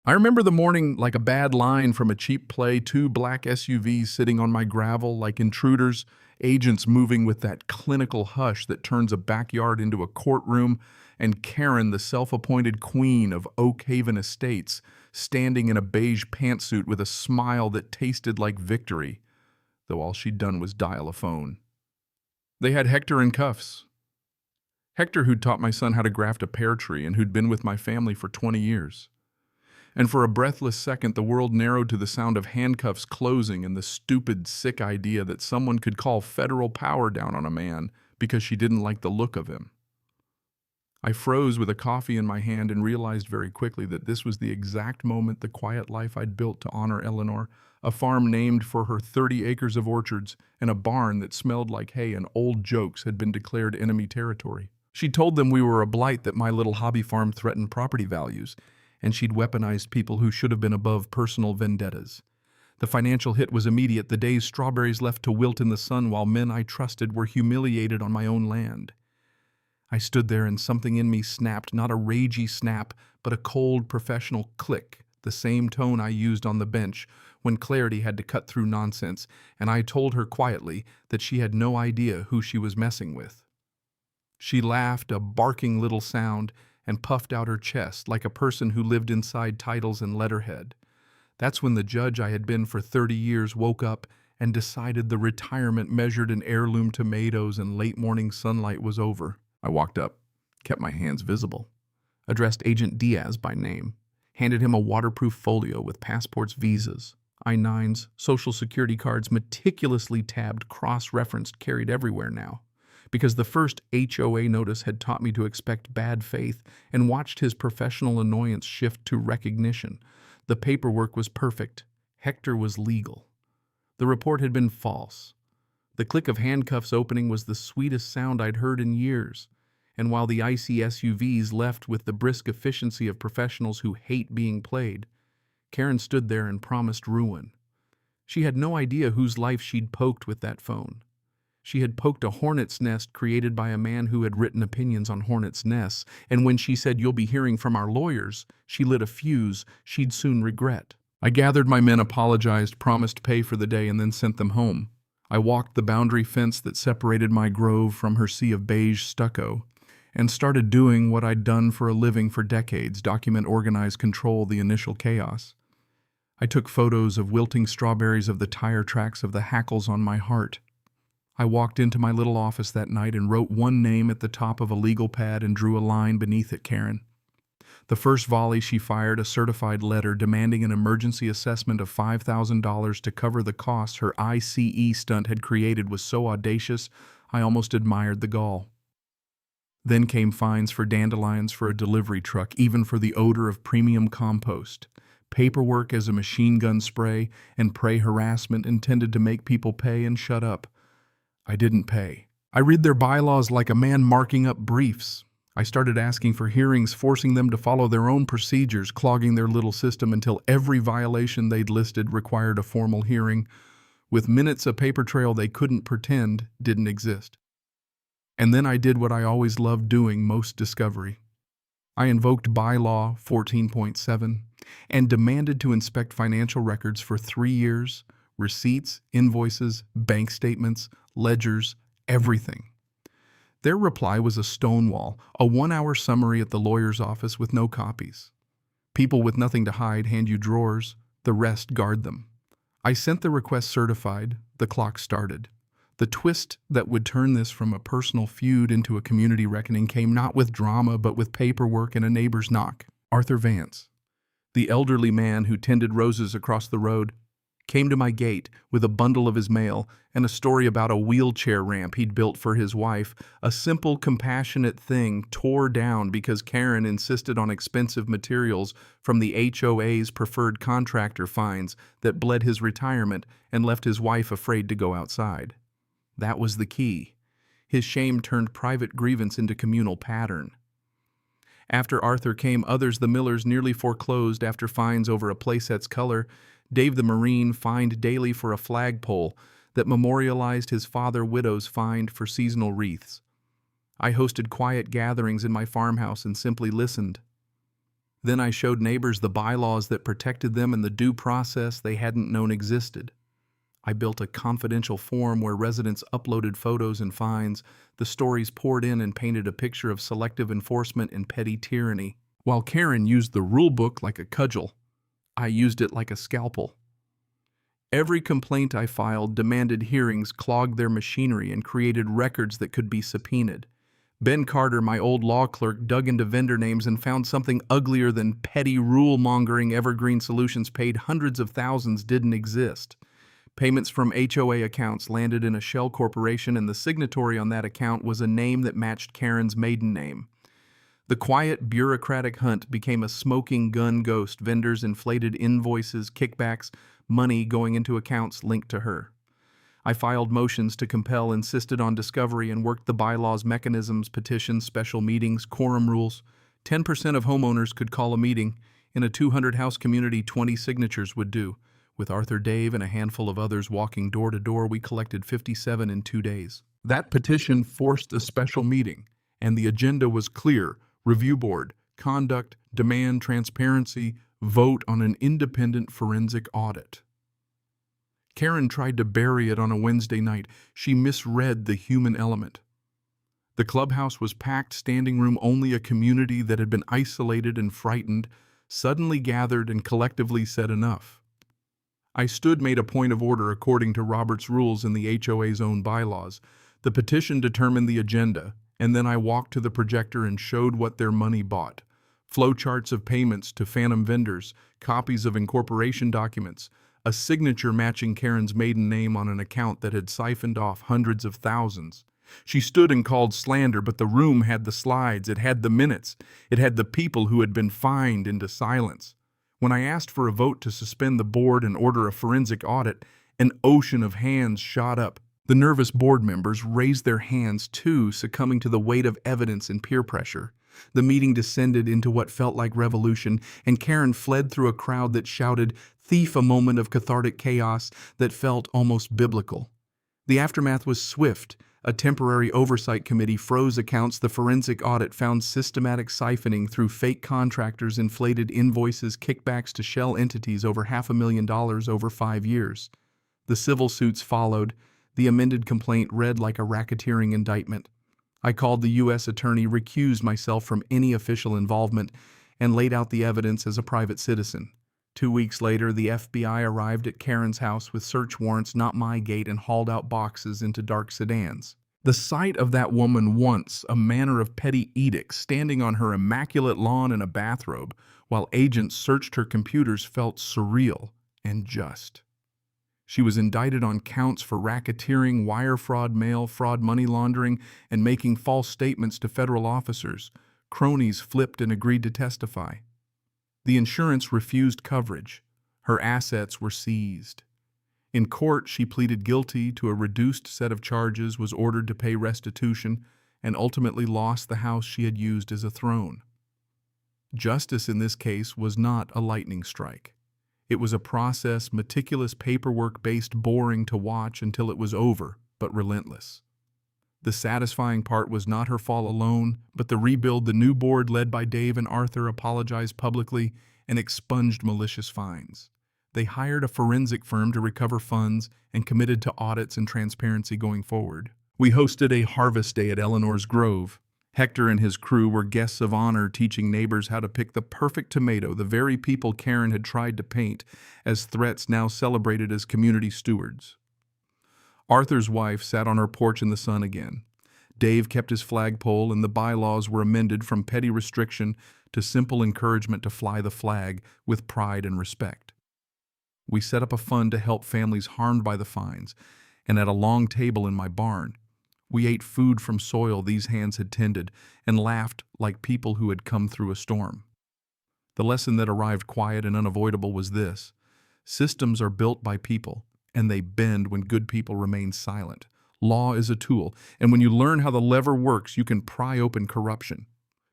I remember the morning like a bad line from a cheap play, two black SUVs sitting on my gravel like intruders, agents moving with that clinical hush that turns a backyard into a courtroom, and Karen, the self-appointed queen of Oak Haven Estates, standing in a beige pantsuit with a smile that tasted like victory, though all she'd done was dial a phone. They had Hector in cuffs. Hector, who'd taught my son how to graft a pear tree and who'd been with my family for 20 years. And for a breathless second, the world narrowed to the sound of handcuffs closing and the stupid, sick idea that someone could call federal power down on a man because she didn't like the look of him. I froze with a coffee in my hand and realized very quickly that this was the exact moment the quiet life I'd built to honor Eleanor, a farm named for her 30 acres of orchards and a barn that smelled like hay and old jokes had been declared enemy territory. She told them we were a blight, that my little hobby farm threatened property values, and she'd weaponized people who should have been above personal vendettas. The financial hit was immediate, the days strawberries left to wilt in the sun while men I trusted were humiliated on my own land. I stood there and something in me snapped, not a ragey snap, but a cold professional click, the same tone I used on the bench when clarity had to cut through nonsense, and I told her quietly that she had no idea who she was messing with. She laughed, a barking little sound, and puffed out her chest like a person who lived inside titles and letterhead. That's when the judge I had been for 30 years woke up and decided the retirement measured in heirloom tomatoes and late morning sunlight was over. I walked up, kept my hands visible, addressed Agent Diaz by name, handed him a waterproof folio with passports, visas, I-9s, social security cards, meticulously tabbed, cross-referenced, carried everywhere now. Because the first HOA notice had taught me to expect bad faith and watched his professional annoyance shift to recognition. The paperwork was perfect. Hector was legal. The report had been false. The click of handcuffs opening was the sweetest sound I'd heard in years. And while the icy SUVs left with the brisk efficiency of professionals who hate being played, Karen stood there and promised ruin. She had no idea whose life she'd poked with that phone. She had poked a hornet's nest created by a man who had written opinions on hornet's nests, and when she said, "You'll be hearing from our lawyers," she lit a fuse she'd soon regret. I gathered my men, apologized, promised pay for the day, and then sent them home. I walked the boundary fence that separated my grove from her sea of beige stucco, and started doing what I'd done for a living for decades: document, organize, control the initial chaos. I took photos of wilting strawberries, of the tire tracks, of the hackles on my heart. I walked into my little office that night and wrote one name at the top of a legal pad and drew a line beneath it: Karen. The first volley she fired, a certified letter demanding an emergency assessment of $5,000 to cover the costs her ICE stunt had created, was so audacious I almost admired the gall. Then came fines for dandelions, for a delivery truck, even for the odor of premium compost. Paperwork as a machine gun spray, and prey harassment intended to make people pay and shut up. I didn't pay. I read their bylaws like a man marking up briefs. I started asking for hearings, forcing them to follow their own procedures, clogging their little system until every violation they'd listed required a formal hearing, with minutes, a paper trail they couldn't pretend didn't exist. And then I did what I always loved doing most: discovery. I invoked bylaw 14.7 and demanded to inspect financial records for 3 years, receipts, invoices, bank statements, ledgers, everything. Their reply was a stonewall, a 1-hour summary at the lawyer's office with no copies. People with nothing to hide hand you drawers, the rest guard them. I sent the request certified, the clock started. The twist that would turn this from a personal feud into a community reckoning came not with drama but with paperwork and a neighbor's knock. Arthur Vance, the elderly man who tended roses across the road, came to my gate with a bundle of his mail and a story about a wheelchair ramp he'd built for his wife, a simple, compassionate thing tore down because Karen insisted on expensive materials from the HOA's preferred contractor fines that bled his retirement and left his wife afraid to go outside. That was the key. His shame turned private grievance into communal pattern. After Arthur came others. The Millers nearly foreclosed after fines over a playset's color. Dave the Marine fined daily for a flagpole that memorialized his father. Widows fined for seasonal wreaths. I hosted quiet gatherings in my farmhouse and simply listened. Then I showed neighbors the bylaws that protected them and the due process they hadn't known existed. I built a confidential form where residents uploaded photos and fines. The stories poured in and painted a picture of selective enforcement and petty tyranny. While Karen used the rule book like a cudgel, I used it like a scalpel. Every complaint I filed demanded hearings, clogged their machinery, and created records that could be subpoenaed. Ben Carter, my old law clerk, dug into vendor names and found something uglier than petty rule-mongering evergreen solutions paid hundreds of thousands didn't exist. Payments from HOA accounts landed in a shell corporation, and the signatory on that account was a name that matched Karen's maiden name. The quiet, bureaucratic hunt became a smoking gun ghost. Vendors inflated invoices, kickbacks, money going into accounts linked to her. I filed motions to compel, insisted on discovery, and worked the bylaws mechanisms, petitions, special meetings, quorum rules. 10% of homeowners could call a meeting. In a 200-house community, 20 signatures would do. With Arthur, Dave, and a handful of others walking door to door, we collected 57 in 2 days. That petition forced a special meeting, and the agenda was clear: review board, conduct, demand transparency, vote on an independent forensic audit. Karen tried to bury it on a Wednesday night. She misread the human element. The clubhouse was packed, standing room only. A community that had been isolated and frightened suddenly gathered and collectively said enough. I made a point of order according to Robert's rules and the HOA's own bylaws. The petition determined the agenda, and then I walked to the projector and showed what their money bought. Flowcharts of payments to phantom vendors, copies of incorporation documents, a signature matching Karen's maiden name on an account that had siphoned off hundreds of thousands. She stood and called slander, but the room had the slides, it had the minutes, it had the people who had been fined into silence. When I asked for a vote to suspend the board and order a forensic audit, an ocean of hands shot up. The nervous board members raised their hands too, succumbing to the weight of evidence and peer pressure. The meeting descended into what felt like revolution, and Karen fled through a crowd that shouted, "Thief!" a moment of cathartic chaos that felt almost biblical. The aftermath was swift. A temporary oversight committee froze accounts. The forensic audit found systematic siphoning through fake contractors, inflated invoices, kickbacks to shell entities over $500,000 over 5 years. The civil suits followed. The amended complaint read like a racketeering indictment. I called the U.S. attorney, recused myself from any official involvement, and laid out the evidence as a private citizen. 2 weeks later, the FBI arrived at Karen's house with search warrants, not my gate, and hauled out boxes into dark sedans. The sight of that woman, once a manner of petty edicts, standing on her immaculate lawn in a bathrobe while agents searched her computers, felt surreal and just. She was indicted on counts for racketeering, wire fraud, mail fraud, money laundering, and making false statements to federal officers. Cronies flipped and agreed to testify. The insurance refused coverage. Her assets were seized. In court, she pleaded guilty to a reduced set of charges, was ordered to pay restitution, and ultimately lost the house she had used as a throne. Justice in this case was not a lightning strike. It was a process, meticulous paperwork-based, boring to watch until it was over, but relentless. The satisfying part was not her fall alone, but the rebuild. The new board, led by Dave and Arthur, apologized publicly and expunged malicious fines. They hired a forensic firm to recover funds and committed to audits and transparency going forward. We hosted a harvest day at Eleanor's Grove. Hector and his crew were guests of honor, teaching neighbors how to pick the perfect tomato. The very people Karen had tried to paint as threats now celebrated as community stewards. Arthur's wife sat on her porch in the sun again. Dave kept his flagpole, and the bylaws were amended from petty restriction to simple encouragement to fly the flag with pride and respect. We set up a fund to help families harmed by the fines, and at a long table in my barn, we ate food from soil these hands had tended and laughed like people who had come through a storm. The lesson that arrived quiet and unavoidable was this: systems are built by people, and they bend when good people remain silent. Law is a tool, and when you learn how the lever works, you can pry open corruption.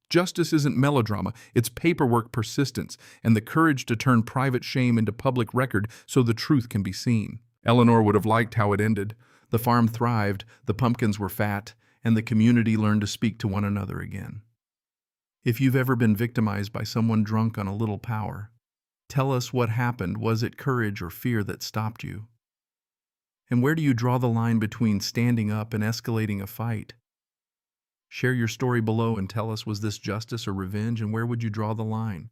Justice isn't melodrama, it's paperwork persistence, and the courage to turn private shame into public record so the truth can be seen. Eleanor would have liked how it ended. The farm thrived, the pumpkins were fat, and the community learned to speak to one another again. If you've ever been victimized by someone drunk on a little power, tell us what happened. Was it courage or fear that stopped you? And where do you draw the line between standing up and escalating a fight? Share your story below and tell us, was this justice or revenge, and where would you draw the line?